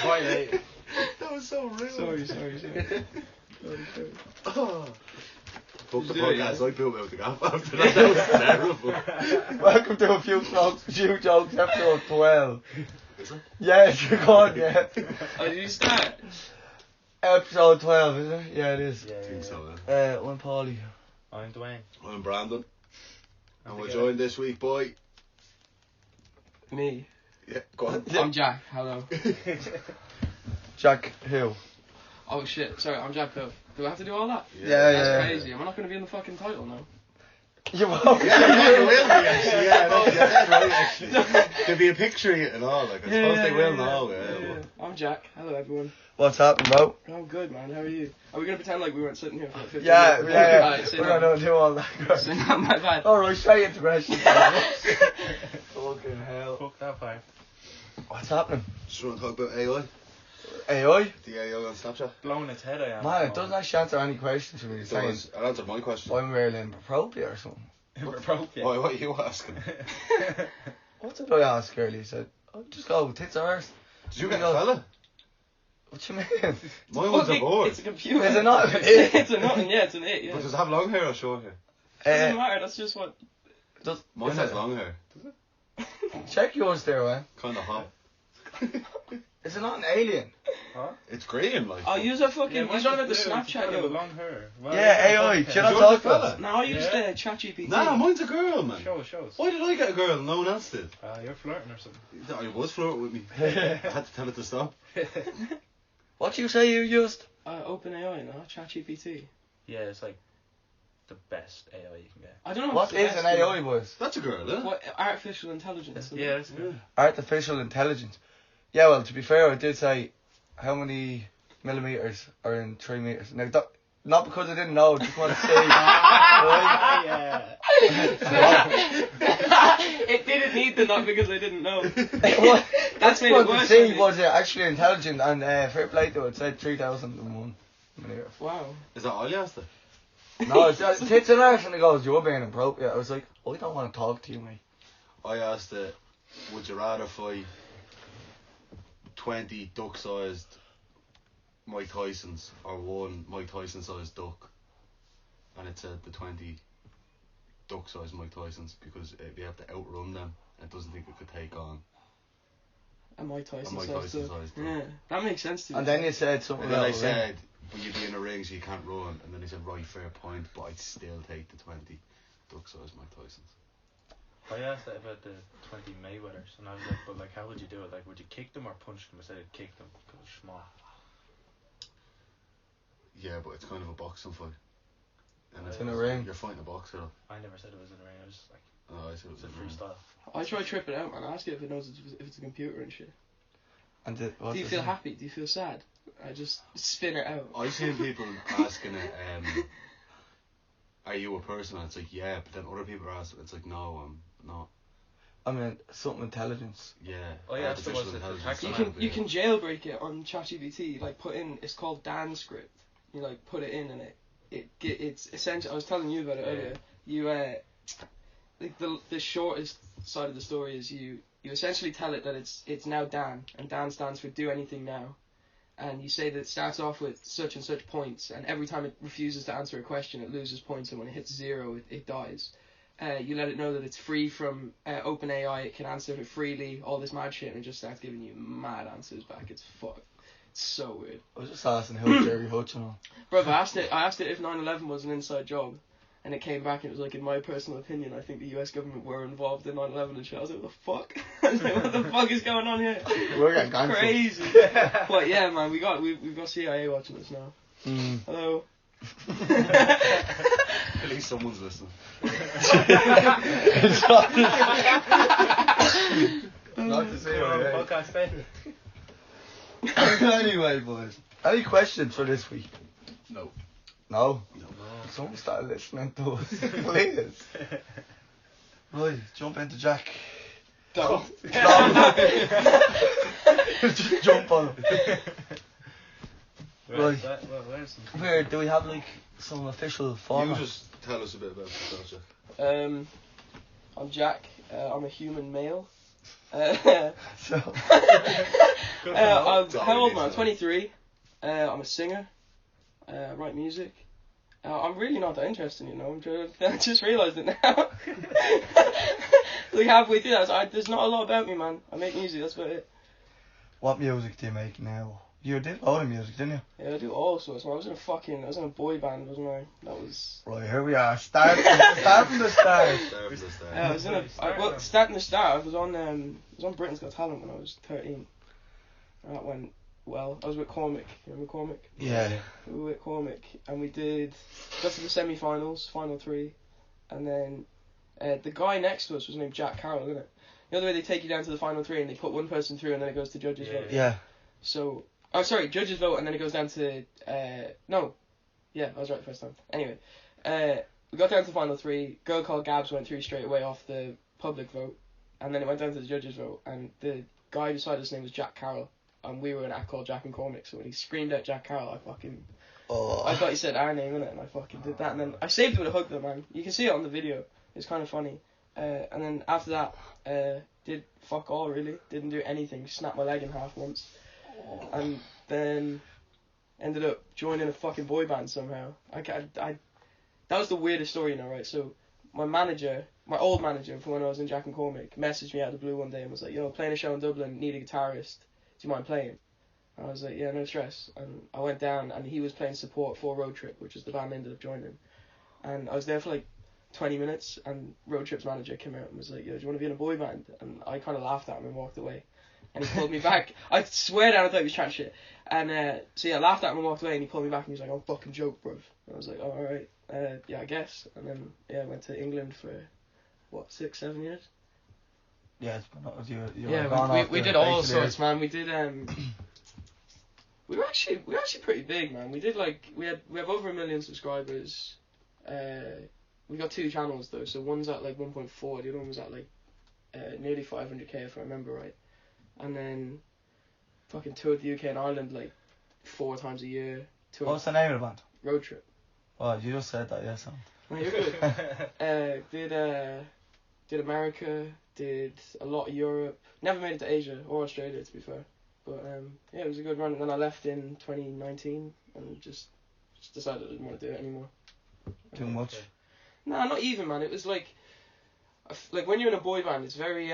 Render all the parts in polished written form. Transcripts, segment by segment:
Quite late. That was so rude. Sorry. Oh. Fuck the podcast, I blew out the gap after that. That was terrible. Welcome to a few jokes, episode 12. Is it? Yes, you're gone, yeah. Oh, did you start? Episode 12, is it? Yeah, it is. I think so, I'm Paulie. I'm Dwayne. I'm Brandon. And we're joined this week by... Me. Yeah, go on. I'm Jack. Hello. Jack Hill. Oh shit. Sorry, I'm Jack Duff. Do I have to do all that? Yeah. That's crazy. Am I not going to be in the fucking title now? You won't. Yeah, you will be actually. Yeah, no, yeah, right, actually. There'll be a picture of it and all. Like, I suppose they will now. Yeah. I'm Jack. Hello, everyone. What's happening, bro? I'm good, man. How are you? Are we going to pretend like we weren't sitting here for like 15 Yeah. minutes? Right, We're gonna do all that. So not my bad. Alright, straight into questions. Fucking hell. Fuck that part. What's happening? Just want to talk about AI. AI? The AI on Snapchat. Blowing its head, I am. Man, it doesn't actually answer any questions for me. It does. It answered my question. I'm really inappropriate or something. Inappropriate. Why, what are you asking? What did I ask earlier? He said, oh, just go with tits or arse. Did you get a fella? What you mean? Mine was a boy. It's a computer. Is it not? It's a nothing, yeah, it's an 8, yeah. But does it have long hair or short hair? Doesn't matter, that's just what... Mine has long hair. Does it? Check yours there, man. Kind of hot. Is it not an alien? Huh? It's green, like. I'll use a fucking... He's talking about the Snapchat, with yo. long hair. Well, Yeah, AI. Do you not Yours talk a fella? about it? No, I'll use Yeah. ChatGPT. Nah, mine's a girl, man. Show us. Why did I get a girl and no one else did? You're flirting or something. I was flirting with me. I had to tell it to stop. What do you say you used? OpenAI, no? ChatGPT. Yeah, it's like the best AI you can get. I don't know What if it's is the an best AI, boys? That's a girl, isn't it? What, artificial intelligence. isn't Yeah, it? it's good. Artificial intelligence. Yeah, well, to be fair, I did say how many millimeters are in 3 meters. Now, not because I didn't know, just want to say. Yeah. It didn't need the not because I didn't know. That's made it what worse to for see me. was it actually intelligent, and fair play to it, it said 3001 millimeters. Wow. Is that all you asked her? No, it's just tits and arse, and it goes, you're being inappropriate. I was like, I don't want to talk to you, mate. I asked it, would you rather fight 20 duck-sized Mike Tysons or one Mike Tyson-sized duck? And it said the 20 duck-sized Mike Tysons because you have to outrun them and it doesn't think it could take on. A Mike Tyson Mike size Tyson duck. size duck. Yeah, that makes sense to me. And then you said something And then I else. said, but you'd be in a ring so you can't run. And then he said, right, fair point, but I'd still take the 20 duck-sized Mike Tysons. I asked it about the 20 Mayweathers, and I was like, but like, how would you do it? Like, would you kick them or punch them? I said I'd kick them because they're small. Yeah, but it's kind of a boxing fight. And It's in a ring. You're fighting a boxer. I never said it was in the ring. I was just like, Oh, I said it it's was a a ring. freestyle. I try to trip it out, man. I ask it if it knows if it's a computer and shit. And Do you feel happy? Do you feel sad? I just spin it out. I've seen people asking it, are you a person? And it's like, yeah, but then other people are asking, it's like, no, I'm not. I mean, something intelligence. Yeah. Oh, yeah, that's the artificial one that- intelligence. You can jailbreak it on ChatGPT. Like put in, it's called Dan script. You like put it in and it's essential. I was telling you about it earlier. You like the shortest side of the story is you essentially tell it that it's now Dan, and Dan stands for do anything now, and you say that it starts off with such and such points, and every time it refuses to answer a question it loses points, and when it hits 0 it dies. You let it know that it's free from OpenAI, it can answer it freely, all this mad shit, and it just starts giving you mad answers back. It's so weird. I was just asking who Jerry Hutchin on. Bro, I asked it if 9/11 was an inside job, and it came back and it was like, in my personal opinion, I think the US government were involved in 9/11 and shit. I was like, what the fuck? I was like, what the fuck is going on here? We're getting gangster. Crazy. But yeah, man, we've got CIA watching us now. Hello. At least someone's listening. Not to say on the it. podcast then. Anyway, boys. Any questions for this week? No. No? Someone start listening to us. Please. Right, jump into Jack. Don't. Just jump on him. Right. Where's Where do we have like some official format? You just tell us a bit about yourself, Jack. I'm Jack. I'm a human male. So, How old am I? I'm 23. I'm a singer. I write music. I'm really not that interested, you know. I just realised it now. Like halfway through that, there's not a lot about me, man. I make music, that's about it. what music do you make now? You did a lot of music, didn't you? Yeah, I do all sorts. Man. I was in a boy band, wasn't I? That was. Right, here we are. Start from the start. I was starting the start. I was on Britain's Got Talent when I was 13. And that went well. I was with Cormac. You remember Cormac? Yeah. We were with Cormac, and we got to the semi-finals, final 3, and then the guy next to us was named Jack Carroll, isn't it? You know the way they take you down to the final 3 and they put one person through and then it goes to judges' vote? Yeah. So, judges' vote and then it goes down to, no. Yeah, I was right the first time. Anyway, we got down to the final 3, girl called Gabs went through straight away off the public vote, and then it went down to the judges' vote, and the guy who decided his name was Jack Carroll, and we were an act called Jack and Cormac, so when he screamed out Jack Carroll, I thought he said our name, innit, and I fucking did that, and then I saved it with a hug though, man. You can see it on the video. It's kind of funny. And then after that, did fuck all really. Didn't do anything. Snapped my leg in half once. And then ended up joining a fucking boy band somehow. That was the weirdest story, you know, right? So my old manager from when I was in Jack and Cormac, messaged me out of the blue one day and was like, yo, playing a show in Dublin, need a guitarist. Do you mind playing? And I was like, yeah, no stress. And I went down and he was playing support for Road Trip, which is the band I ended up joining. And I was there for like 20 minutes, and Road Trip's manager came out and was like, yo, do you want to be in a boy band? And I kind of laughed at him and walked away. And he pulled me back. I swear down I thought he was chatting shit. And so yeah, I laughed at him and walked away, and he pulled me back and he was like, oh, fucking joke, bruv. And I was like, oh, alright, yeah, I guess. And then, yeah, I went to England for, 6-7 years? Yeah, it's been, you yeah, we did all sorts, man. We did, we were actually pretty big, man. We did we have over 1 million subscribers. We got 2 channels though, so one's at like 1.4, the other one was at like nearly 500k if I remember right. And then fucking toured the UK and Ireland like 4 times a year. What's the name of the band? Road Trip. Oh, you just said that, yeah, son. No, you're good. Did America, did a lot of Europe. Never made it to Asia or Australia, to be fair. But yeah, it was a good run. And then I left in 2019 and just decided I didn't want to do it anymore. Too much? Nah, not even, man. It was like when you're in a boy band, it's very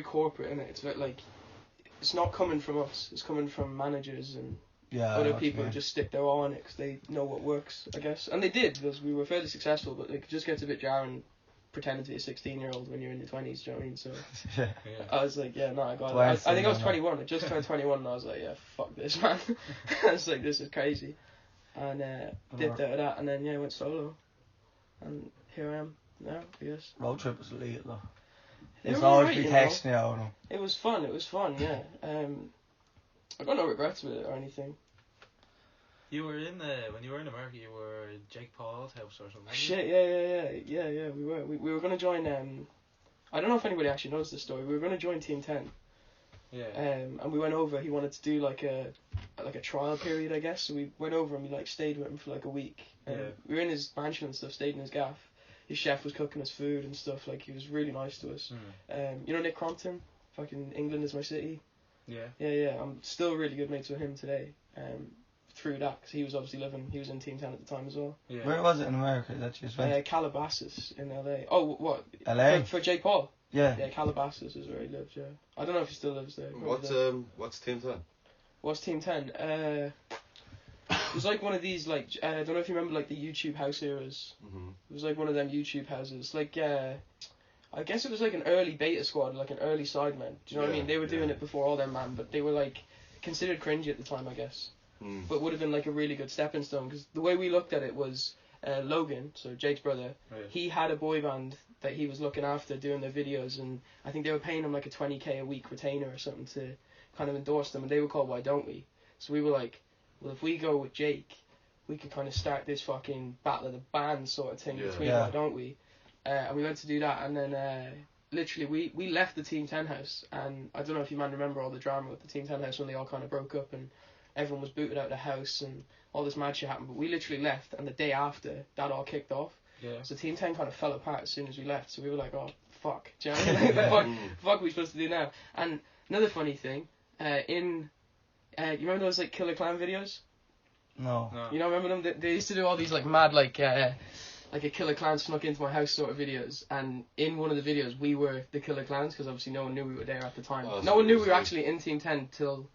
corporate, isn't it? It's like it's not coming from us. It's coming from managers and other people who just stick their all on it because they know what works, I guess. And they did, because we were fairly successful. But it just gets a bit jarring pretending to be a 16-year-old when you're in your 20s. Do you know what I mean? So yeah. I was like, yeah, no, I got it. I think I was 21. I just turned 21, and I was like, yeah, fuck this, man. I was like, this is crazy. And dipped out of that, and then yeah, went solo. And here I am now, I guess. Road Trip was elite though. It's always be texting you, I know. It was fun, yeah. I got no regrets with it or anything. You were when you were in America, you were in Jake Paul's house or something. Shit, yeah. We were gonna join. I don't know if anybody actually knows this story. We were gonna join Team 10. Yeah. And we went over. He wanted to do like a trial period, I guess. So we went over and we like stayed with him for like a week. We were in his mansion and stuff. Stayed in his gaff. His chef was cooking us food and stuff. Like he was really nice to us. You know Nick Crompton? Fucking England is my city. Yeah. Yeah. I'm still really good mates with him today. Through that, because he was obviously he was in Team 10 at the time as well. Yeah. Where was it in America that you went? Calabasas in LA. Oh, what? LA? For Jake Paul? Yeah. Yeah, Calabasas is where he lived, yeah. I don't know if he still lives there. What's Team 10? What's Team 10? It was like one of these, like, I don't know if you remember, like, the YouTube house eras. Mm-hmm. It was like one of them YouTube houses. Like, I guess it was like an early beta squad, like an early sidemen. Do you know what I mean? They were doing it before all them, man, but they were, like, considered cringy at the time, I guess. But would have been like a really good stepping stone, because the way we looked at it was Logan, so Jake's brother, he had a boy band that he was looking after doing their videos, and I think they were paying him like a 20k a week retainer or something to kind of endorse them, and they were called Why Don't We? So we were like, well, if we go with Jake, we could kind of start this fucking battle of the bands sort of thing between Why Don't We? And we went to do that, and then literally we left the Team 10 house, and I don't know if you man remember all the drama with the Team 10 house when they all kind of broke up and everyone was booted out of the house and all this mad shit happened, but we literally left, and the day after that all kicked off. Yeah. So Team 10 kind of fell apart as soon as we left, so we were like, oh fuck? Do you know what I mean? Like, the fuck are we supposed to do now? And another funny thing, you remember those like Killer Clown videos? No. You don't remember them? They used to do all these like mad like a Killer Clown snuck into my house sort of videos, and in one of the videos we were the Killer Clowns because obviously no one knew we were there at the time. Oh, No one knew we were actually in Team 10 till,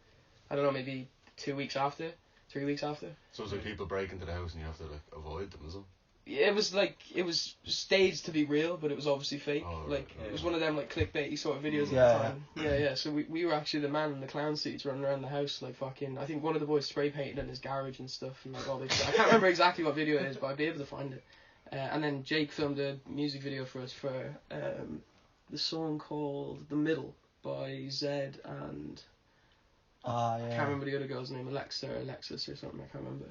I don't know, maybe 3 weeks after. So it's like people break into the house and you have to like avoid them, is it? It was staged to be real, but it was obviously fake. Oh, right, like right. it was one of them like clickbaity sort of videos Yeah, at the time. Yeah. So we were actually the man in the clown suits running around the house like fucking. I think one of the boys spray painted in his garage and stuff and like all this. I can't remember exactly what video it is, but I'd be able to find it. And then Jake filmed a music video for us for the song called "The Middle" by Zed and I can't remember the other girl's name, Alexa or Alexis or something. I can't remember.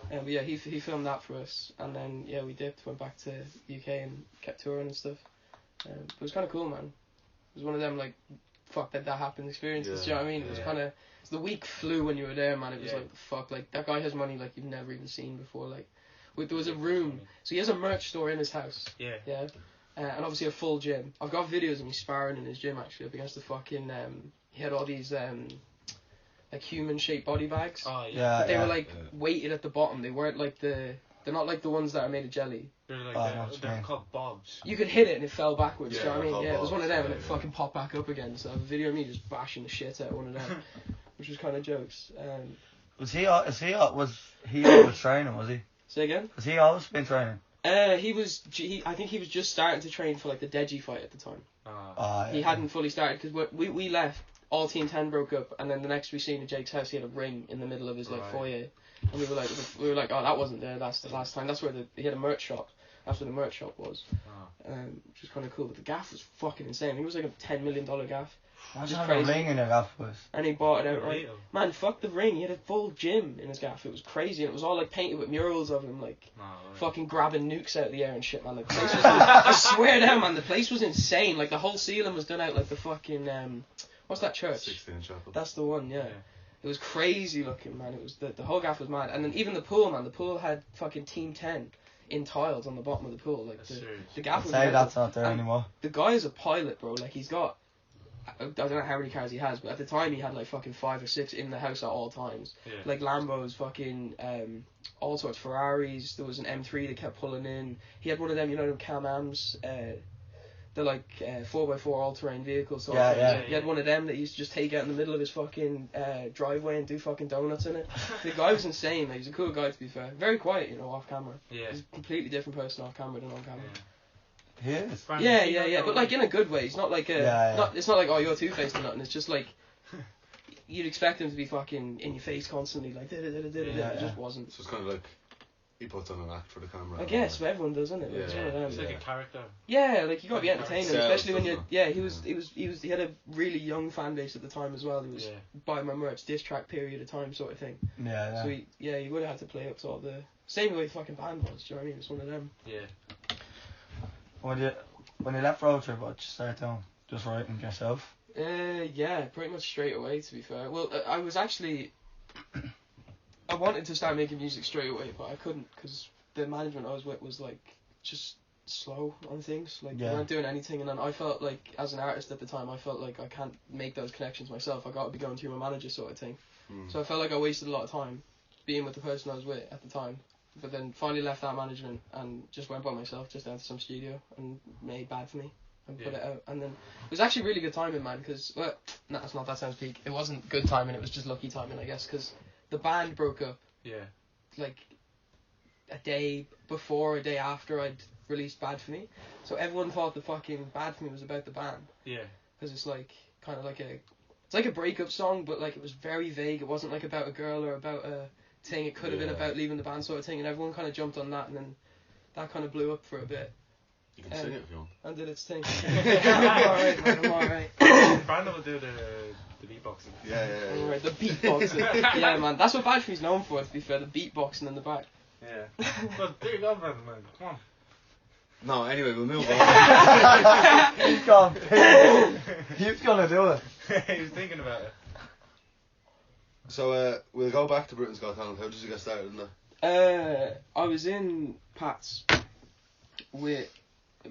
But yeah, he filmed that for us, and then yeah, we dipped, went back to UK and kept touring and stuff. But it was kind of cool, man. It was one of them like, fuck that happened experiences. Do you know what I mean? It was kind of the week flew when you were there, man. It was like fuck, like that guy has money like you've never even seen before. Like, there was a room, so he has a merch store in his house. Yeah. And obviously a full gym. I've got videos of me sparring in his gym actually up against the fucking. He had all these like human shaped body bags. Oh yeah. But they were like weighted at the bottom. They weren't like they're not like the ones that are made of jelly. They're like they're called bobs. You could hit it and it fell backwards. Do you know what I mean? called Yeah, it was one of bobs, them and it fucking popped back up again. So I have a video of me just bashing the shit out of one of them, which was kind of jokes. Was he always training? Was he? Say again? Has he always been training? I think he was just starting to train for like the Deji fight at the time. He hadn't fully started because we left. All Team 10 broke up, and then the next we seen at Jake's house, he had a ring in the middle of his like foyer, and we were like, oh, that wasn't there. That's the last time. That's where he had a merch shop. That's where the merch shop was, which was kind of cool. But the gaff was fucking insane. I think it was like a $10 million gaff. Imagine having a ring in your gaff, boys. And he bought it outright. Man, fuck the ring. He had a full gym in his gaff. It was crazy, and it was all like painted with murals of him, like fucking grabbing nukes out of the air and shit, man. The place was, I swear down, man, the place was insane. Like the whole ceiling was done out like the fucking what's that church? 16 Chapel. That's the one, yeah. It was crazy looking, man. It was the whole gaff was mad, and then even the pool, man. The pool had fucking Team 10 in tiles on the bottom of the pool. Like the gaff was. Say that's not there anymore. The guy is a pilot, bro. Like he's got. I don't know how many cars he has, but at the time he had like fucking 5 or 6 in the house at all times. Yeah. Like Lambos, fucking all sorts, Ferraris. There was an M3 that kept pulling in. He had one of them, you know, them Can-Ams. They're like 4x4 all-terrain vehicles. He had one of them that he used to just take out in the middle of his fucking driveway and do fucking donuts in it. The guy was insane. Like, he's a cool guy, to be fair. Very quiet, you know, off camera. Yeah. He's a completely different person off camera than on camera. He is. Yeah. But like in a good way. He's not like it's not like, oh, you're two-faced or nothing. It's just like you'd expect him to be fucking in your face constantly, like It just wasn't. So it's kind of like he puts on an act for the camera. I guess, but everyone does, isn't it? Yeah. It's like a character. Yeah, like you gotta be entertaining, especially when you're. Yeah, he had a really young fan base at the time as well. He was buying my merch, diss track period of time sort of thing. Yeah. So he would have had to play up to all the same way the fucking band was. Do you know what I mean? It's one of them. Yeah. When you left Road Trip, what you start doing? Just writing yourself? Yeah, pretty much straight away, to be fair. Well, I was actually... I wanted to start making music straight away, but I couldn't, because the management I was with was, like, just slow on things. Like, they weren't doing anything, and then I felt like, as an artist at the time, I felt like I can't make those connections myself. I got to be going through my manager sort of thing. So I felt like I wasted a lot of time being with the person I was with at the time. But then finally left that management and just went by myself, just down to some studio and made Bad For Me and put it out. And then it was actually really good timing, man, because, well, no, it's not, that sounds peak. It wasn't good timing, it was just lucky timing, I guess, because the band broke up, like, a day before, a day after I'd released Bad For Me. So everyone thought the fucking Bad For Me was about the band. Yeah. Because it's like, kind of like it's like a breakup song, but like it was very vague. It wasn't like about a girl or about a thing. It could have been about leaving the band sort of thing, and everyone kind of jumped on that, and then that kind of blew up for a bit. You can sing it if you want. And did its thing. I'm alright. Brandon will do the beatboxing. Yeah. Alright, the beatboxing. Yeah, man, that's what Bad For Me's known for, to be fair, the beatboxing in the back. Yeah. Well, there you go, Brandon, man. Come on. No, anyway, we'll move on. He's gonna do it. He was thinking about it. So, we'll go back to Britain's Got Talent. How did you get started in that? I was in Pat's with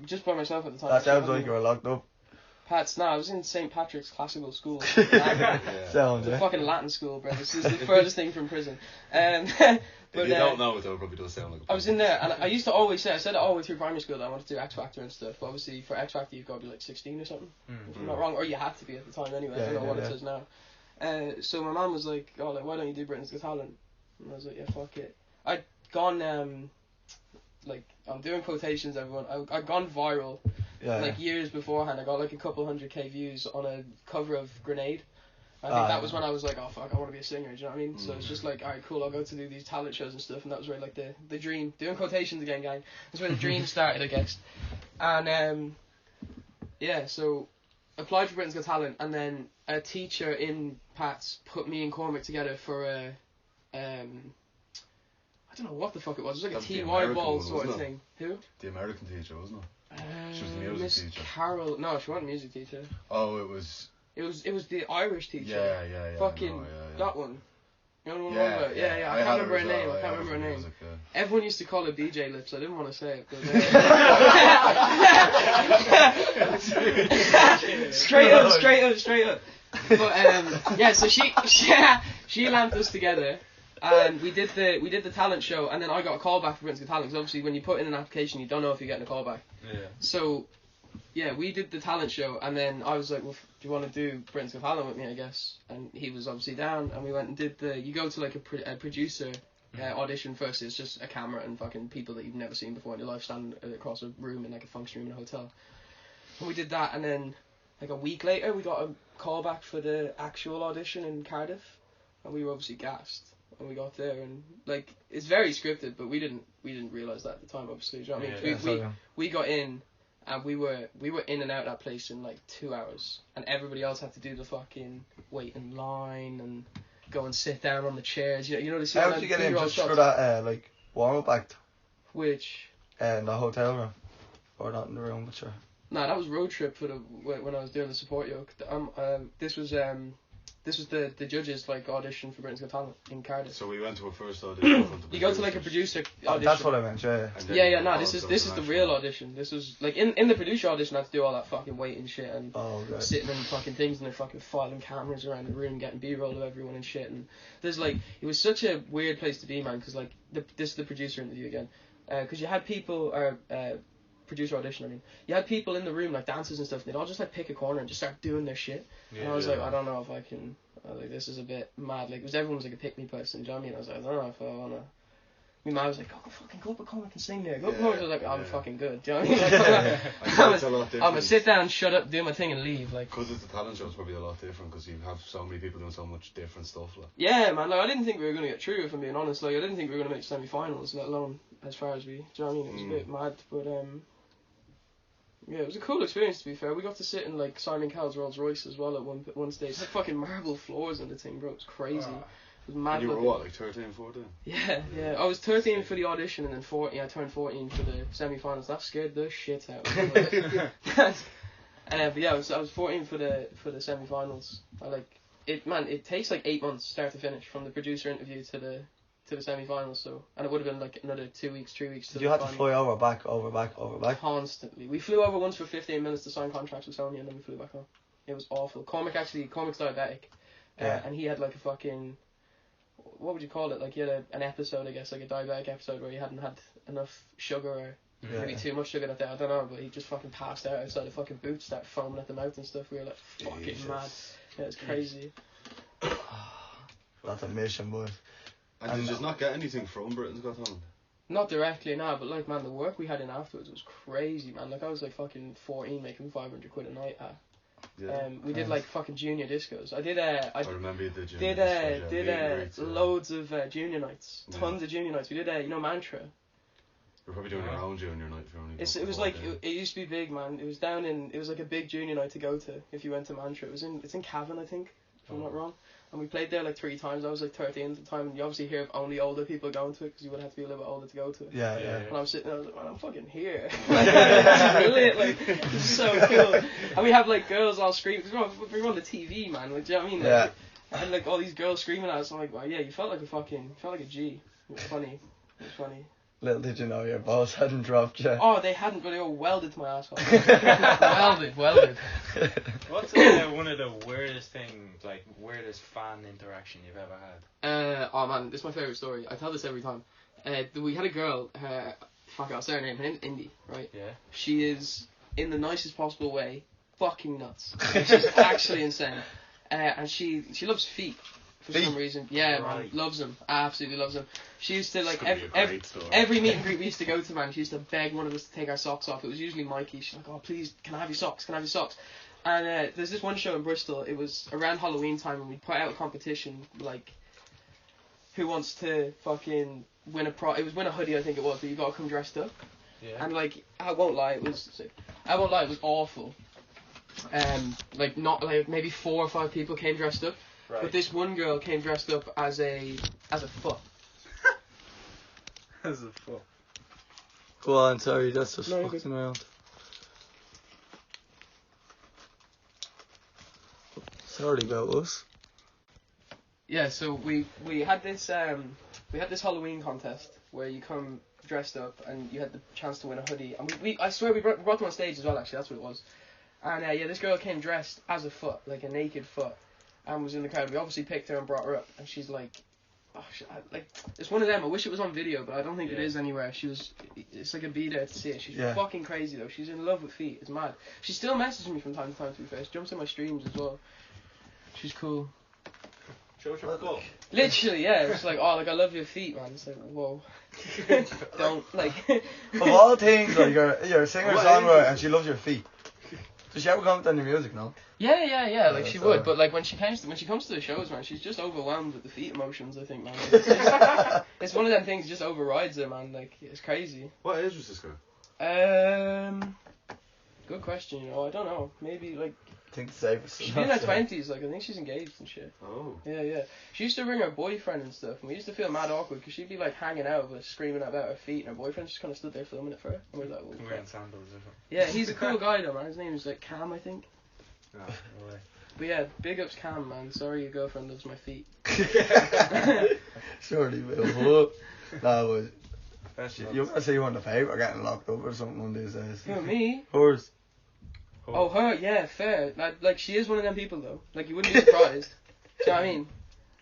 just by myself at the time. That sounds I like you were locked up. Pat's, I was in St. Patrick's Classical School. Sounds, The yeah. fucking Latin school, bro. This is the furthest thing from prison. But If you don't know it, though, it probably does sound like a I was in there, and I used to always say, I said it all the way through primary school that I wanted to do X Factor and stuff. But obviously, for X Factor, you've got to be like 16 or something, if I'm not wrong, or you had to be at the time anyway. I don't know what it says now. So my mum was like, "Oh, like, why don't you do Britain's Got Talent?" And I was like, "Yeah, fuck it." I'd gone, like, I'm doing quotations, everyone. I'd gone viral, years beforehand. I got like a couple 100k views on a cover of Grenade. I think that was when I was like, oh fuck, I want to be a singer, do you know what I mean? So it's just like, alright, cool, I'll go to do these talent shows and stuff, and that was where like the dream, doing quotations again, gang, that's where the dream started, I guess. And so applied for Britain's Got Talent, and then a teacher in Pat's put me and Cormac together for a, I don't know what the fuck it was like a TY ball sort of thing. Who? The American teacher, wasn't it? She was the music Miss teacher. Carol, no, she wasn't a music teacher. Oh, it was the Irish teacher. Yeah. Fucking that one. You know what I'm Yeah, about? Yeah. I can't remember her name. I can't remember her name. Music, Everyone used to call her DJ Lips. I didn't want to say it. But, straight up. But so she lamped us together, and we did the talent show, and then I got a call back for Britain's Got Talent. Because obviously, when you put in an application, you don't know if you're getting a call back. Yeah. So. Yeah, we did the talent show, and then I was like, well, do you want to do Britain's Got Talent with me, I guess? And he was obviously down, and we went and did you go to like a producer audition first. It's just a camera and fucking people that you've never seen before in your life standing across a room in like a function room in a hotel. And we did that, and then like a week later, we got a call back for the actual audition in Cardiff, and we were obviously gassed. And we got there, and like it's very scripted, but we didn't realise that at the time, obviously. Do you know what I mean? We got in. And we were in and out of that place in like 2 hours, and everybody else had to do the fucking wait in line and go and sit down on the chairs. You know the. How did you get in just for that like warm up act? Which? In the hotel room, or not in the room, but sure. Nah, that was road trip for when I was doing the support yoke. This was the judges like audition for Britain's Got Talent in Cardiff. So we went to a first audition. You go to like a producer audition. That's what I meant. Yeah. No, this is the real audition. This was like in the producer audition. I had to do all that fucking waiting shit and sitting in fucking things, and they're fucking filing cameras around the room, getting B-roll of everyone and shit. And there's like, it was such a weird place to be, man, because like this is the producer interview again, because you had people producer audition. I mean, you had people in the room like dancers and stuff. And they'd all just like pick a corner and just start doing their shit. And I was like, I don't know if I can. Like, this is a bit mad. Like, because everyone was like a pick me person. Do you know what I mean? I was like, I don't know if I wanna. My mum was like, go up a comic and sing there. Go up a comic. I was like, I'm fucking good. Do you know what I mean? Like, I'm gonna sit down, shut up, do my thing, and leave. Like, because it's a talent show, it's probably a lot different. Because you have so many people doing so much different stuff. Like. Yeah, man. Like, I didn't think we were gonna get through. If I'm being honest, like, I didn't think we were gonna make semi-finals, let alone as far as we. Do you know what I mean? It was a bit mad, but yeah, it was a cool experience, to be fair. We got to sit in like Simon Cowell's Rolls Royce as well at one stage. It had fucking marble floors in the thing, bro. It was crazy. It was mad. And you were what, like 13, 14? Yeah. I was 13 for the audition, and then 14. I turned 14 for the semi-finals. That scared the shit out of me. But yeah, I was 14 for the semi-finals. It takes like 8 months start to finish, from the producer interview to the semi-finals. So, and it would have been like another 2 weeks, 3 weeks. Did you have to fly over back? Constantly. We flew over once for 15 minutes to sign contracts with Sony, and then we flew back home. It was awful. Cormac's diabetic, and he had like a fucking, what would you call it? Like, he had an episode, I guess, like a diabetic episode where he hadn't had enough sugar, or maybe too much sugar that day. I don't know, but he just fucking passed out outside the fucking booth, started foaming at the mouth and stuff. We were like fucking mad. Yeah, it was crazy. That's a mission, boy. And did you just not get anything from Britain's Got Talent? Not directly, nah, but like, man, the work we had in afterwards was crazy, man. Like, I was like fucking 14 making 500 quid a night we did like fucking junior discos. I remember you did junior discos. Did loads of junior nights, tons of junior nights. We did Mantra. You're probably doing your own junior night for only. It was like it used to be big, man. It was like a big junior night to go to if you went to Mantra. It's in Cavan, I think, if I'm not wrong. And we played there like 3 times. I was like 13 at the time, and you obviously hear of only older people going to it, because you would have to be a little bit older to go to it. Yeah. And I was sitting there, I was like, man, I'm fucking here. Like, this is lit, like, this is so cool. And we have like girls all screaming, because we're on the TV, man, like, do you know what I mean? Like, and like all these girls screaming at us. I'm like, wow, yeah, you felt like a G. It was funny. Little did you know your balls hadn't dropped yet. Oh, they hadn't, but they were welded to my asshole. welded. What's one of the weirdest things, like weirdest fan interaction you've ever had? Oh man, this is my favourite story. I tell this every time. We had a girl, I'll say her name. Her name's Indy, right? Yeah. She is, in the nicest possible way, fucking nuts. Like, she's actually insane. And she loves feet. For some reason, yeah, man, Right. loves them, absolutely loves them. She used to, like, It's gonna be a great story. every meet and greet we used to go to, man, she used to beg one of us to take our socks off. It was usually Mikey. She's like, oh, please, can I have your socks, And there's this one show in Bristol, it was around Halloween time, and we put out a competition, like, who wants to fucking win win a hoodie, I think it was, but you gotta come dressed up. Yeah. And, like, I won't lie, it was awful. Like, not, like, maybe 4 or 5 people came dressed up. Right. But this one girl came dressed up as a foot. As a fuck. Go on, sorry, that's just No, you're fucking around. Sorry about us. Yeah, so we had this Halloween contest where you come dressed up and you had the chance to win a hoodie, and I swear we brought them on stage as well. Actually, that's what it was. And yeah, this girl came dressed as a foot, like a naked foot, and was in the crowd. We obviously picked her and brought her up, and she's like, oh, like, it's one of them. I wish it was on video, but I don't think it is anywhere. It's like a be there to see it. She's fucking crazy though. She's in love with feet. It's mad. She still messages me from time to time, to be fair. She jumps in my streams as well. She's cool. Show your goal. Literally, yeah. It's like, oh, like, I love your feet, man. It's like, whoa. Don't, like... Of all things, like, you're a singer-songwriter and she loves your feet. Does she ever comment on your music, no? Yeah, like, she would. But, like, when she comes to the shows, man, she's just overwhelmed with the feet emotions, I think, man. It's one of them things that just overrides her, man. Like, it's crazy. What age was this girl? Good question, I don't know. Maybe, like... I think the safest. She's in her 20s, like, I think she's engaged and shit. Oh. Yeah. She used to ring her boyfriend and stuff, and we used to feel mad awkward, because she'd be, like, hanging out with us, screaming about her feet, and her boyfriend just kind of stood there filming it for her. And we're like, I'm wearing sandals or something. yeah, he's a cool guy, though, man. His name is, like, Cam, I think. Oh, no way. But yeah, big ups Cam, man. Sorry your girlfriend loves my feet. Surely will. Nah, but That's just... you're gonna say you want the paper getting locked up or something one of these days. Who, me? Hers. Oh, her, yeah, fair. Like, she is one of them people, though. Like, you wouldn't be surprised. Do you know what I mean?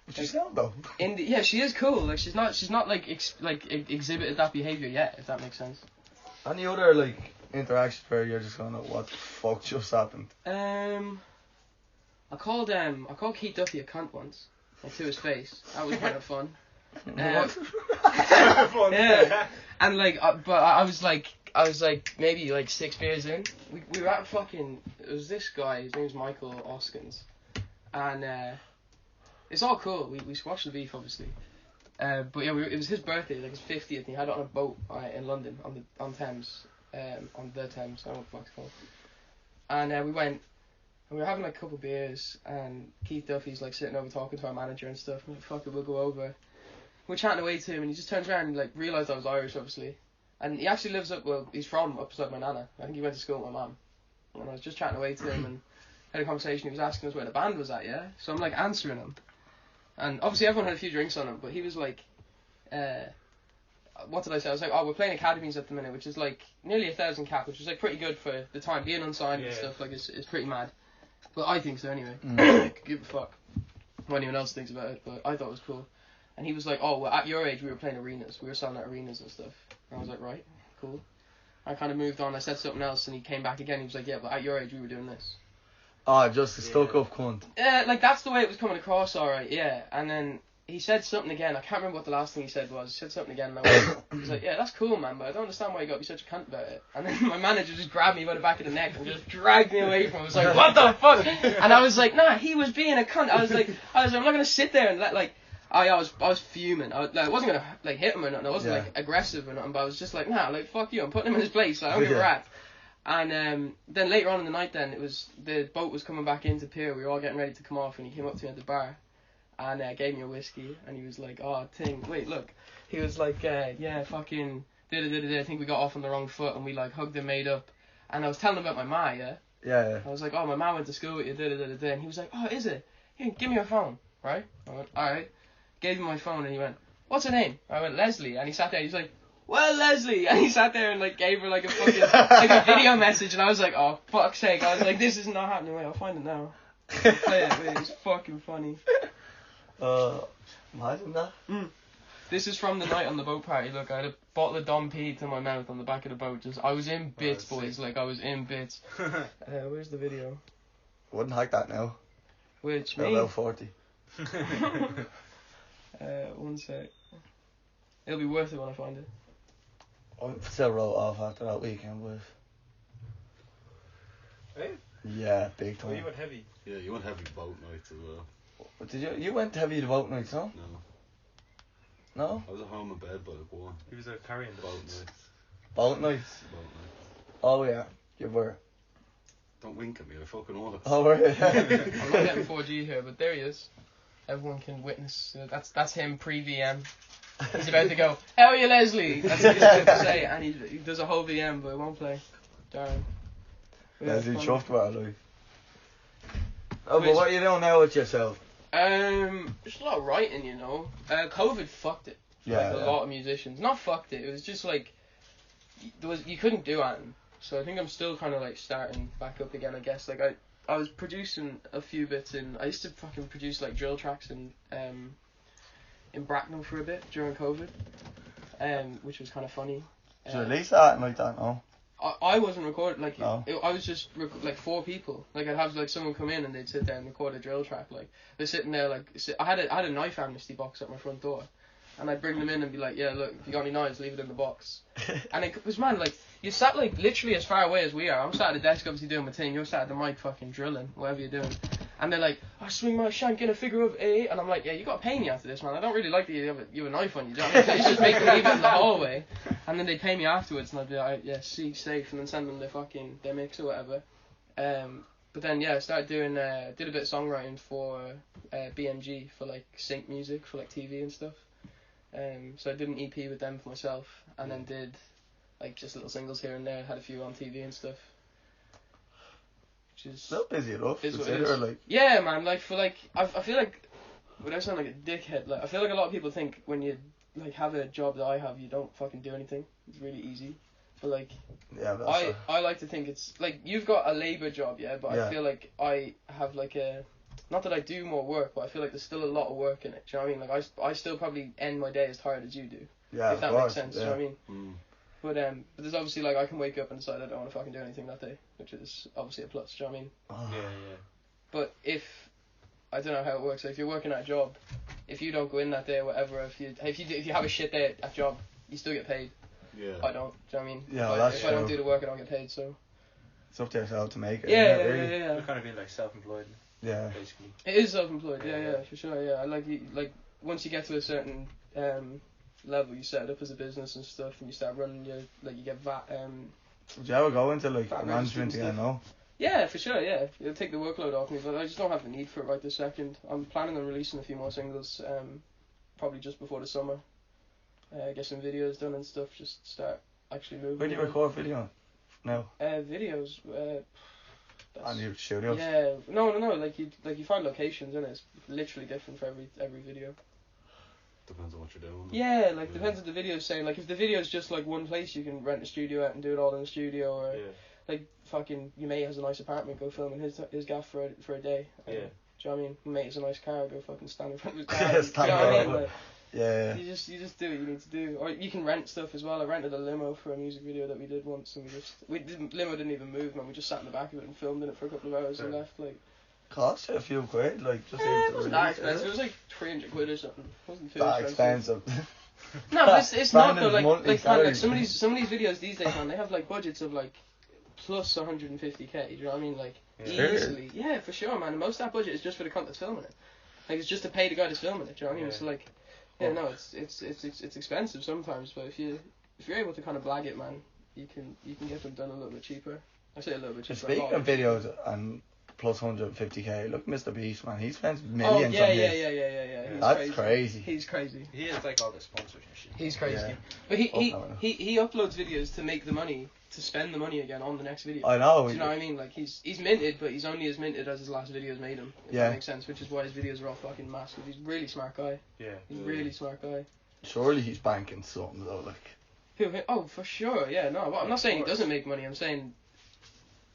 But she's not though. Yeah, she is cool. Like, she's not like exhibited that behaviour yet, if that makes sense. Any other like interactions where you're just going, what the fuck just happened? I called Keith Duffy a cunt once, like, to his face. That was kind of fun. Yeah, and like, but I was like maybe like 6 beers in. We were at it was this guy. His name's Michael Oskins, and it's all cool. We squashed the beef, obviously. But yeah, it was his birthday, like his 50th, and he had it on a boat in London on Thames, on the Thames. I don't know what the fuck it's called. And we went, and we were having like a couple of beers, and Keith Duffy's like sitting over talking to our manager and stuff. And we're like, fuck it, we'll go over. We're chatting away to him, and he just turns around and like realised I was Irish, obviously. And he actually he's from up beside my nana. I think he went to school with my mum. And I was just chatting away to him and had a conversation. He was asking us where the band was at, yeah? So I'm like answering him. And obviously everyone had a few drinks on him, but he was like, what did I say? I was like, oh, we're playing academies at the minute, which is like nearly 1,000 cap, which is like pretty good for the time. Being unsigned and stuff, like, it's pretty mad. But I think so anyway. Give a fuck what anyone else thinks about it, but I thought it was cool. And he was like, oh, well, at your age we were playing arenas. We were selling out arenas and stuff. And I was like, right, cool. I kind of moved on. I said something else, and he came back again. He was like, yeah, but at your age we were doing this. Oh, just a stuck up cunt. Like, that's the way it was coming across, alright, yeah. And then he said something again. I can't remember what the last thing he said was. He said something again, and I went, he was like, yeah, that's cool, man, but I don't understand why you got to be such a cunt about it. And then my manager just grabbed me by the back of the neck and just dragged me away from him. I was like, what the fuck? And I was like, nah, he was being a cunt. I was like, I'm not going to sit there and let, like, I was fuming. I wasn't gonna like hit him or nothing. I wasn't like aggressive or nothing. But I was just like, nah, like fuck you. I'm putting him in his place. Like, I don't give a rat. And then later on in the night, then the boat was coming back into pier. We were all getting ready to come off, and he came up to me at the bar, and gave me a whiskey. And he was like, oh, wait, look. He was like, yeah, fucking, I think we got off on the wrong foot, and we like hugged and made up. And I was telling him about my ma, yeah. Yeah. I was like, oh, my ma went to school with you, and he was like, oh, is it? Here, give me your phone, right? I went, all right. Gave him my phone and he went, what's her name? I went, Leslie. And he sat there and he was like, well, Leslie, and he sat there and like gave her like a fucking like a video message, and I was like, oh fuck's sake, I was like, this is not happening. Wait, I'll find it now. I'll play it. Wait, it's fucking funny. Imagine that. This is from the night on the boat party. Look, I had a bottle of Dom P to my mouth on the back of the boat. I was in bits, boys. Like, I was in bits. Where's the video? Wouldn't hack that now. Which, They're me? about 40. 1 sec. It'll be worth it when I find it. I still wrote off after that weekend, boys. Hey? Yeah, big Oh, time. you went heavy. Yeah, you went heavy boat nights as well. Did you went heavy the boat nights, no? No. No? I was at home in bed by like 1. He was carrying the Boat boats. nights. Boat nights? Boat nights. Oh yeah, you were. Don't wink at me, I fucking was. Oh were you? I'm not getting 4G here, but there he is. Everyone can witness. That's him pre-VM. He's about to go, how are you, Leslie? That's what he's about to say, and he does a whole VM, but it won't play. Darn. Leslie funny. chuffed about it, like. Oh, but Which- what are you doing now with yourself? Just a lot of writing, you know. COVID fucked it. Yeah, Like a lot of musicians. Not fucked it. It was just like you couldn't do anything. So I think I'm still kind of like starting back up again. I guess like I was producing a few bits in. I used to fucking produce like drill tracks in Bracknell for a bit during COVID, which was kind of funny. Did you release that and like that, no? I wasn't recording, like, No. I was just, like, 4 people. Like, I'd have, like, someone come in and they'd sit there and record a drill track, like, they're sitting there, like, I had a knife amnesty box at my front door, and I'd bring them in and be like, yeah, look, if you got any knives, leave it in the box. And it was, man, like, you sat, like, literally as far away as we are. I'm sat at the desk, obviously, doing my thing, you're sat at the mic fucking drilling, whatever you're doing. And they're like, I swing my shank in a figure of 8, and I'm like, yeah, you got to pay me after this, man. I don't really like that you have a knife on you. Do you know what I mean? It's just make them leave it in the hallway, and then they'd pay me afterwards, and I'd be like, yeah, see, safe, and then send them their mix or whatever. But then, yeah, I started doing, did a bit of songwriting for BMG, for, like, sync music, for, like, TV and stuff. So I did an EP with them for myself, and then did, like, just little singles here and there, had a few on TV and stuff. Which is... Still busy enough. Is what it consider, is. like. Yeah, man, like, for, like, I feel like, without sounding like a dickhead, like, I feel like a lot of people think when you, like, have a job that I have, you don't fucking do anything. It's really easy. But, like, Yeah, that's I like to think it's, like, you've got a labour job, yeah, but Yeah. I feel like I have, like, not that I do more work, but I feel like there's still a lot of work in it, do you know what I mean? Like, I still probably end my day as tired as you do, yeah, if that of makes course, sense, yeah. do you know what I mean? Mm. But there's obviously, like, I can wake up and decide I don't want to fucking do anything that day, which is obviously a plus, do you know what I mean? Oh. Yeah. But if I don't know how it works. Like if you're working at a job, if you don't go in that day or whatever, if you have a shit day at job, you still get paid. Yeah. I don't. Do you know what I mean? Yeah, if that's if I don't true. do the work, I don't get paid. So It's up to yourself to make it. yeah, isn't it, really? You're kind of being like self-employed, Yeah. basically. It is self-employed. Yeah. Yeah, for sure. Yeah, I like once you get to a certain level, you set it up as a business and stuff, and you start running your you get VAT. Would you ever go into like That management registered again? No. Yeah, for sure. Yeah, it'll take the workload off me, but I just don't have the need for it right this second. I'm planning on releasing a few more singles, probably just before the summer. Get some videos done and stuff. Just start actually moving. Where do you record video? No. Videos. That's, On your studios. yeah, no. Like you find locations, and it's literally different for every video. Depends on what you're doing. Yeah, like depends what the video's saying. Like if the video's just like one place, you can rent a studio out and do it all in the studio, or like fucking your mate has a nice apartment, go film in his gaff for a day. Yeah. Do you know what I mean? My mate has a nice car, go fucking stand in front of his car. Do you Stand know what I around mean? with Like, Yeah. you just do what you need to do, or you can rent stuff as well. I rented a limo for a music video that we did once, and limo didn't even move, man. We just sat in the back of it and filmed in it for a couple of hours and left. Like, Cost you a few quid, like just it to wasn't that release expensive. It was like 300 quid or something. It wasn't too that expensive. expensive. No, but it's not though. Brandon's Like monthly man, like salary. some of these videos these days, man, they have like budgets of like plus 150k. Do you know what I mean? Like Yeah. easily, yeah, for sure, man. And most of that budget is just for the cunt that's filming it. Like it's just to pay the guy that's filming it. Do you know what I mean? Yeah. So like, yeah, no, it's expensive sometimes, but if you're able to kind of blag it, man, you can get them done a little bit cheaper. I say a little bit cheaper. Speaking a lot. of videos and plus 150k, look, Mr. Beast, man, he spends Oh millions yeah, on yeah, this. yeah. He's That's crazy. He's crazy. He has like all the sponsors and shit. He's crazy. Yeah. But he Oh, no. he uploads videos to make the money, to spend the money again on the next video. I know. Do you know what I mean? Like he's minted, but he's only as minted as his last videos made him. If Yeah. that makes sense. Which is why his videos are all fucking massive. He's a really smart guy. Yeah. He's a really smart guy. Surely he's banking something though, like. Oh, for sure, yeah, no. But I'm not saying he doesn't make money. I'm saying,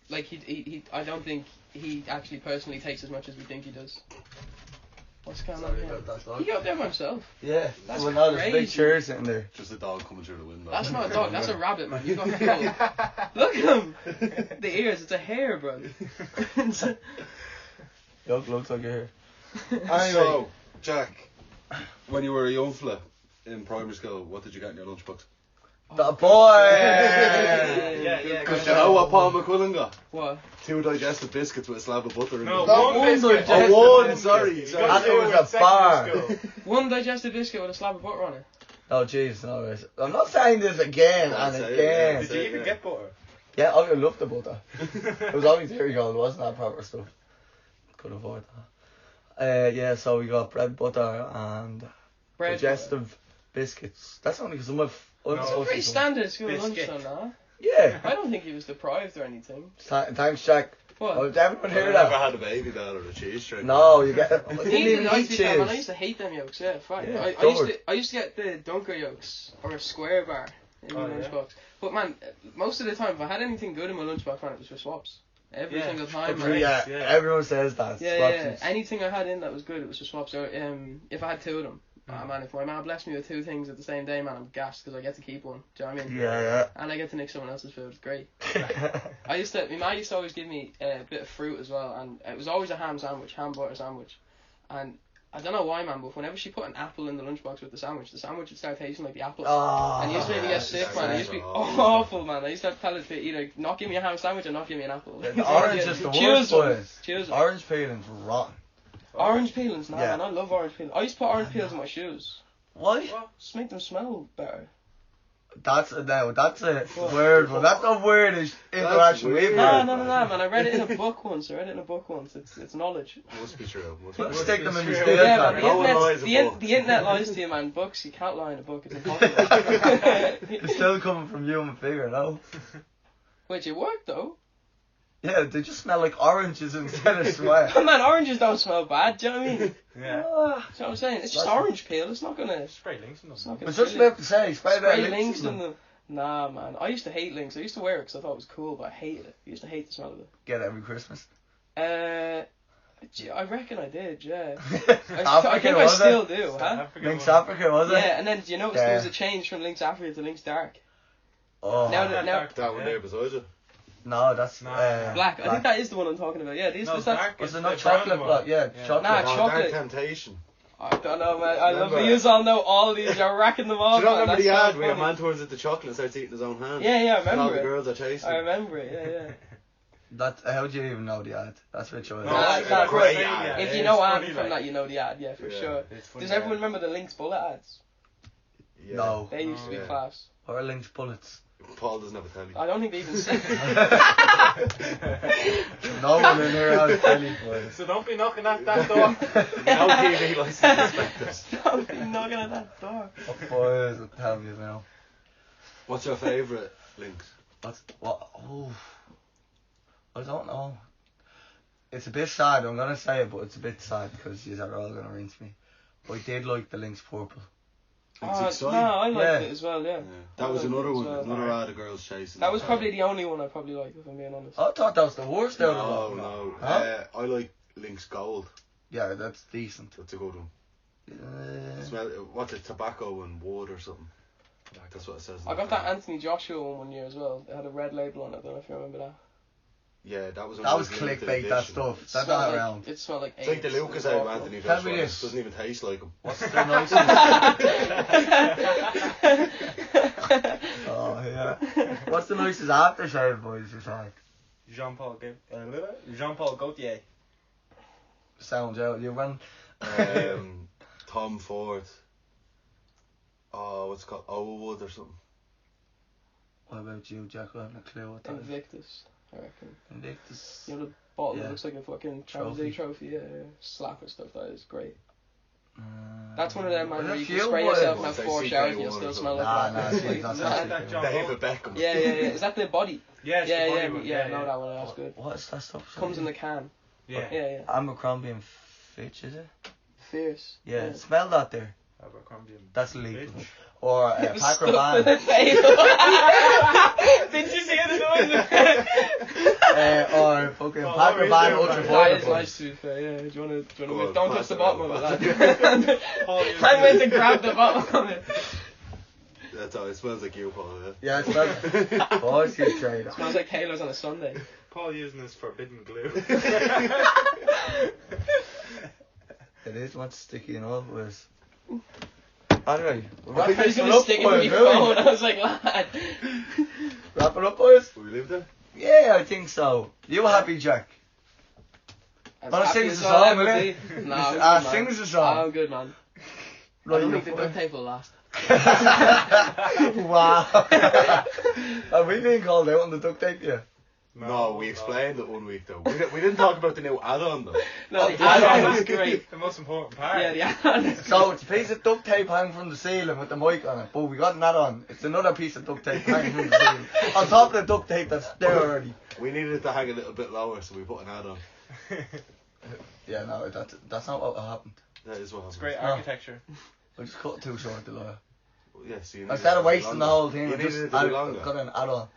like, he I don't think he actually personally takes as much as we think he does. What's going on here? He got there by himself. Yeah. That's well, no, there's a big crazy. chair sitting there. Just a dog coming through the window. That's not a dog, that's a rabbit, man. You got killed. Look at him! The ears, it's a hair, bro. Looks like your hair. So, Jack, when you were a young fella in primary school, what did you get in your lunchbox? The boy! Yeah. Because you know what Paul McQuillan got? What? 2 digestive biscuits with a slab of butter in No, them. one biscuit. One, sorry. You sorry. got That was two in a bar. secondary school. One digestive biscuit with a slab of butter on it. Oh, jeez, no. I'm not saying this again and Say it, again. Did you even get butter? Yeah, I love the butter. It was only dairy gold, it wasn't that proper stuff. Could avoid that. Yeah, so we got bread, butter, and Bread, digestive biscuits. That's only because I'm a It's pretty standard school lunch, Biscuit. though, nah? Yeah. I don't think he was deprived or anything. Thanks, Jack. What? Oh, did everyone I hear never that? had a baby dad or a cheese string. No, you get. I didn't Neither even did I, eat to be fair, man. I used cheese. to hate them yolks, yeah, fine. Yeah, I used to get the Dunker yolks, or a square bar in my Oh, yeah. lunchbox. But man, most of the time, if I had anything good in my lunchbox, man, it was for swaps. Every Yeah. single time, Right. man. Yeah, Yeah. everyone says that. Yeah, Swapsies. anything I had in that was good, it was for swaps. So, if I had 2 of them, man, if my man blessed me with 2 things at the same day, man, I'm gassed because I get to keep one. Do you know what I mean? Yeah, And I get to nick someone else's food. It's great. yeah. My mum used to always give me a bit of fruit as well, and it was always a ham butter sandwich. And I don't know why, man, but whenever she put an apple in the lunchbox with the sandwich would start tasting like the apple. Oh, And it used to make me get sick, man. It used to be awful, man. I used to have to tell her to either not give me a ham sandwich or not give me an apple. The orange is the Choose worst, one. boys. Choose one. Orange peeling's rotten. Orange peelings, nah, Yeah. man. I love orange peelings. I used to put orange peels in my shoes. Why? Just make them smell better. That's a weird one. That's a weird interaction weird. we've No, had. man. I read it in a book once. It's knowledge. Must be true. Let's stick them in the Yeah, steel Yeah, man. can. No one lies in books. The internet lies to you, man. Books, you can't lie in a book. It's impossible. It's still coming from you and a figure, no? Wait, it worked though. Yeah, they just smell like oranges instead of sweat. Man, oranges don't smell bad. Do you know what I mean? Yeah. That's what I'm saying. It's just orange peel. It's not gonna. Spray links in them. It's not I gonna. was just kill you. about to say, spray Spray that links in them. Nah, man. I used to hate links. I used to wear it because I thought it was cool, but I hated it. I used to hate the smell of it. Get it every Christmas. I reckon I did. Yeah. I Africa, think I was still it? do, huh? Lynx Africa, was it? Yeah, and then do you notice there was Yeah. a change from Lynx Africa to Lynx Dark? Oh, Now that- That one there beside you. no, that's Black. I think that is the one I'm talking about. Yeah, these No, was that. dark Was is it the not chocolate brown one. block? Yeah, chocolate. Nah, Oh, chocolate. Dark Temptation. I don't know, man. I love Remember? you all know all these. You're racking them Do off. you not man. remember the That's so ad where a funny. man turns into chocolate and starts eating his own hand? Yeah, I And all remember the it. girls are chasing I him. remember it. Yeah. That, how do you even know the ad? That's what you're No, Nah, it's nah, great great, ad. yeah. If you It's know funny, ad from like. that, you know the ad. Yeah, for Yeah. sure. It's funny, Does everyone yeah. remember the Lynx bullet ads? Yeah. No. They used to be yeah. class. Or Lynx bullets. Paul doesn't have a telly. I don't think they even see. No one in here has telly, boys. So don't be knocking at that door. No TV license inspectors. Don't be knocking at that door. What boys will tell you now? What's your favourite links? What? Oh, I don't know. It's a bit sad. I'm gonna say it, but it's a bit sad because you are all gonna rinse me. But I did like the Lynx purple. It's No, exciting. I liked Yeah. it as well. Yeah. Yeah. That was I liked another it as one. well. Another ad of girls chasing. That was probably the only one I probably liked, if I'm being honest. I thought that was the worst out No, of them. no. Huh? I like Lynx Gold. Yeah, that's decent. That's a good one. Uh, Smell. What's it? Tobacco and wood or something. That's what it says. in I the got that thing. Anthony Joshua one year as well. It had a red label on it. I don't know if you remember that. Yeah, that was. that was limited clickbait, that edition. stuff. It That's smelled not like, around. It smelled like It's like the AIDS. Lucas It was out of awful. Anthony Tell Joshua. me It this. doesn't even taste like him. What's the nicest? Oh, yeah. What's the nicest aftershave, boys, you like? Jean-Paul Gaultier. Sounds out. You run. Tom Ford. Oh, what's it called? Owood or something. What about you, Jack? I haven't a clue what that is. Invictus, I reckon. Invictus. You know the bottle Yeah. that looks like a fucking Champions Trophy. League trophy. Yeah. Slapper stuff. That is great. That's one of them, man, Is where it you can fuel, spray boy? yourself and Well, have say 4 CK1 showers and you'll or still something. smell like Nah, that. nah, see, that's Nah. not CK1. David Beckham. Yeah. Is that the body? Yeah, it's Yeah, the yeah, body one. yeah. I know that one. That's good. What is that stuff? Comes in the can. Yeah. Yeah. Abercrombie and Fitch, is it? Fierce. Yeah, smell that there. Abercrombie and That's illegal. Fitch. Or It was Packer stuck to the Van. table. Did you see the noise? Or fucking Oh, Packer what Van are you doing, Ultra man? That Boiler is Punch. nice to be fair, yeah. Do you wanna Go on, don't touch pass the it bottom of around. it, lad. Paul, you I went to grab the bottom of it. That's all. It smells like you, Paul. Yeah, it's not. Oh, it's your trade. Smells like Halos on a Sunday. Paul using this forbidden glue. It is what's sticky enough with. Anyway, I was gonna stick it in my phone. I was like, lad. Wrap it up, boys. Will we leave there? Yeah, I think so. You happy, Jack? Wanna sing us a song, will you? No, I'm good, man. Sing us a song. I'm good, man. I Right, don't you're think the duct tape will last. Wow. Have we been called out on the duct tape yet? No, we explained it 1 week though. We didn't talk about the new add-on though. No, the add-on was great. The most important part. Yeah, the add-on is So it's a piece of duct tape hanging from the ceiling with the mic on it, but we got that on. It's another piece of duct tape hanging from the ceiling. On top of the duct tape that's there already. We needed it to hang a little bit lower, so we put an add-on. Yeah, no, that's not what happened. That is what happens. It's great Oh. architecture. I just cut it too short, the lawyer. Yeah, so you Instead of needed it to be wasting the longer. whole thing, You I needed just it to be longer. got an add-on.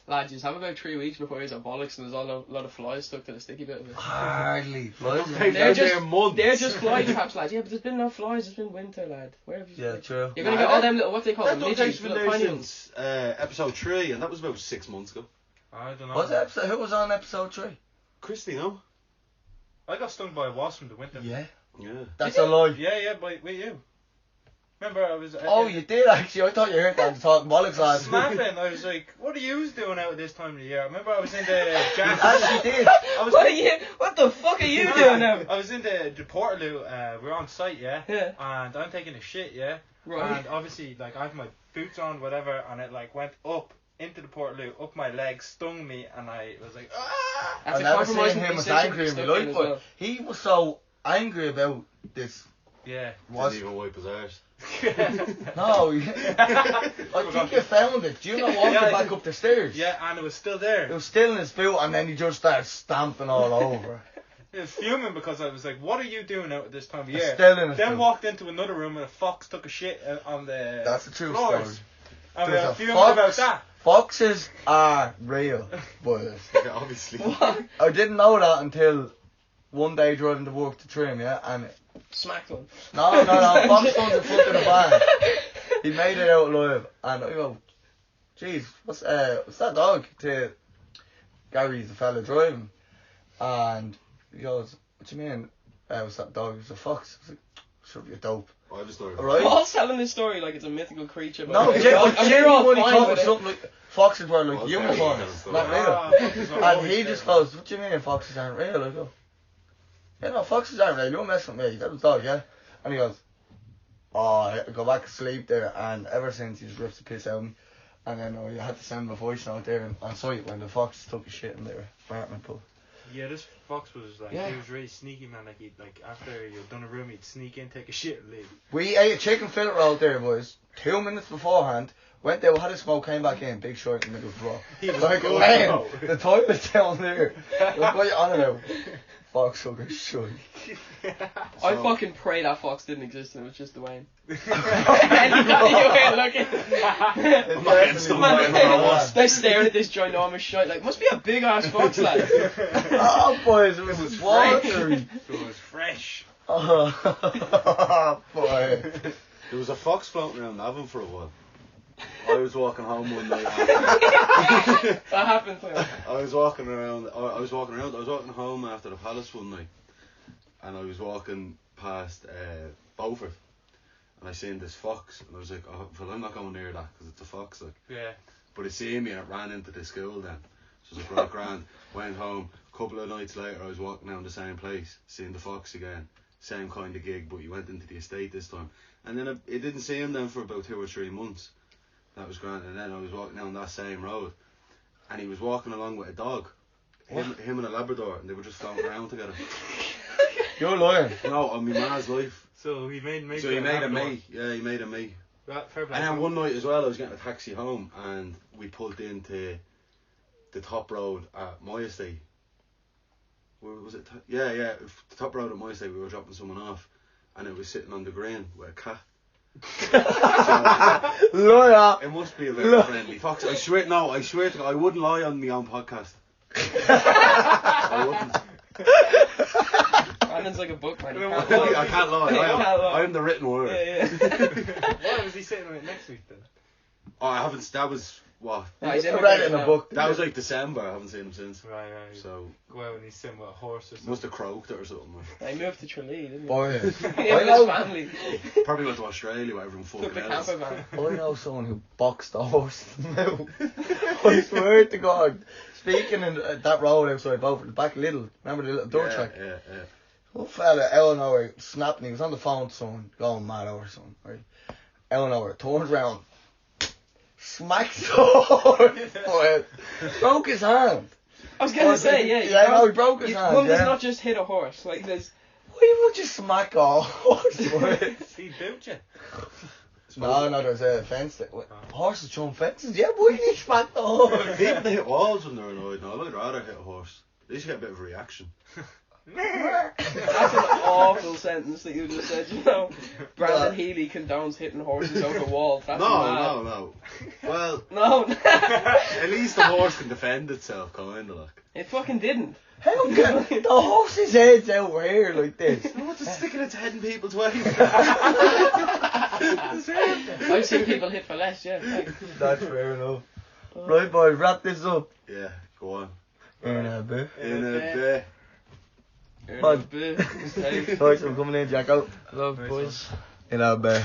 Lad, just have about 3 weeks before he's at bollocks and there's a lot of flies stuck to the sticky bit of it. Hardly. Flies. Take They're down just- there months. They're just fly traps, lad. Yeah, but there's been no flies. It's been winter, lad. Where have you? Yeah, true. You're gonna get all them little what they call That them duct midgies, tape's been little there tiny ones. since episode 3, and that was about 6 months ago. I don't know. What's episode? Who was on episode 3? Christy, no? I got stung by a wasp in the winter. Yeah. Yeah. That's a lie. Yeah, with you. Remember, I was. Oh, you did actually. I thought you heard that talking bollocks last Snapping. I was like, "What are you doing out at this time of the year?" I remember I was in the Jack. Actually did. I was. What the fuck are you doing now? I was in the Portaloo. We're on site, yeah. Yeah. And I'm taking a shit, yeah. Right. And obviously, like, I have my boots on, whatever, and it like went up into the Portaloo, up my leg, stung me, and I was like, ah! That's I've a never compromise seen him as decision angry in my stuck in life, as but well. he was so angry about this. Yeah. Was Didn't even wipe his arse. no, I think you found it. Do you know walking Yeah, back up the stairs? Yeah, and it was still there. It was still in his boot, and then he just started stamping all over. It was fuming because I was like, "What are you doing out at this time of year?" Still in his Then boot. walked into another room and a fox took a shit on the That's a true floors. story. And we There's were a fuming fox. about that. Foxes are real, boys. Yeah, obviously. I didn't know that until one day driving to work to Trim, yeah, and Smacked one. no, Fox comes in front of the van. He made it out alive, and I go, "Jeez, what's that dog?" To Gary's the fella driving, and he goes, "What do you mean? What's that dog? It's a fox." I was like, "Should be a dope." I just thought. Right? Paul's telling this story like it's a mythical creature. But No, like, I genuinely fine thought it with was something like foxes were like Okay, unicorns, yeah, not real. Foxes are And always he there. just goes, "What do you mean foxes aren't real?" I go, "Yeah, no, foxes aren't real. You don't mess with me. That was dog, yeah." And he goes, "Oh, I go back to sleep there." And ever since he just rips the piss out of me. And then I had to send my voice note there on site when the fox took a shit in their apartment. But Yeah, this fox was like, Yeah. he was really sneaky, man. Like, he'd, like, after you'd done a room, he'd sneak in, take a shit, and leave. we ate a chicken fillet roll there, boys. 2 minutes beforehand. Went there, had a smoke, came back in, big short in the middle of the floor. He was Like, good, man, though. the toilet's down there. Like, what you on about? Fox sucker shit. I fucking pray that fox didn't exist and it was just Dwayne. And you ain't looking. I'm not getting stung by another wasp. They're staring at this ginormous shite like, must be a big ass fox, lad. Oh, boys, it was watery. It was fresh. Oh, boy. There was a fox floating around Navan for a while. I was walking home one night after. That happened to him. I was walking home after the Palace one night, and I was walking past Beaufort, and I seen this fox, and I was like, "Oh, well, I'm not going near that because it's a fox." Like, Yeah. but it seen me and it ran into the school then. So I was like, right, grand. Went home. A couple of nights later, I was walking down the same place, seeing the fox again. Same kind of gig, but he went into the estate this time. And then it didn't see him then for about 2 or 3 months. That was grand. And then I was walking down that same road, and he was walking along with a dog. Him and a Labrador, and they were just floating around together. You're lying. No, on my man's life. So he made me. So he made a me. Yeah, he made a me. Fair play. And then one night as well, I was getting a taxi home, and we pulled into the top road at my estate. Where was it? The top road at my estate. We were dropping someone off, and it was sitting on the green with a cat. Lawyer. It must be a bit friendly. Fox, I swear to God, I wouldn't lie on my own podcast. I wouldn't. Brandon's like a book man. I can't lie. I am the written word. Yeah. Why was he sitting right next week then? Oh, I haven't. That was what? I read it in a book. That was like December. I haven't seen him since. Right. So Go out and he's sitting with a horse or something. must have croaked it or something. I moved to Tralee, didn't he? Boy, Him I and his know. family. Probably went to Australia where everyone Took fucking the else. camper van. I know someone who boxed a horse in the mouth. I swear to God. Speaking in that road outside Beaufort, the back little, remember the little dirt track? Yeah. One fella out of nowhere snapping, he was on the phone to someone, going mad over something, right? Out of nowhere, turns round, smacks the horse, forehead, broke his hand. I was gonna say, yeah. Yeah, I know, he broke his hand. One does Yeah. not just hit a horse. Like there's. Why would you smack a horse? Forehead? He boot you. No, there's a fence there. Horses jump fences, yeah, why did you smack the horse? People hit walls when they're annoyed. No, I'd rather hit a horse. At least you get a bit of a reaction. That's an awful sentence that you just said. You know, Brandon Healy condones hitting horses over walls. That's mad. No. Well, No. at least the horse can defend itself, kind of like. It fucking didn't. How can the horse's head's over here like this? What's it sticking its head in people's ways? I've seen people hit for less, yeah. Like, That's fair enough. Right, boys, wrap this up. Yeah, go on. In a bit. In a bit. Thanks for coming in, Jacko. Love, boys. In a bit.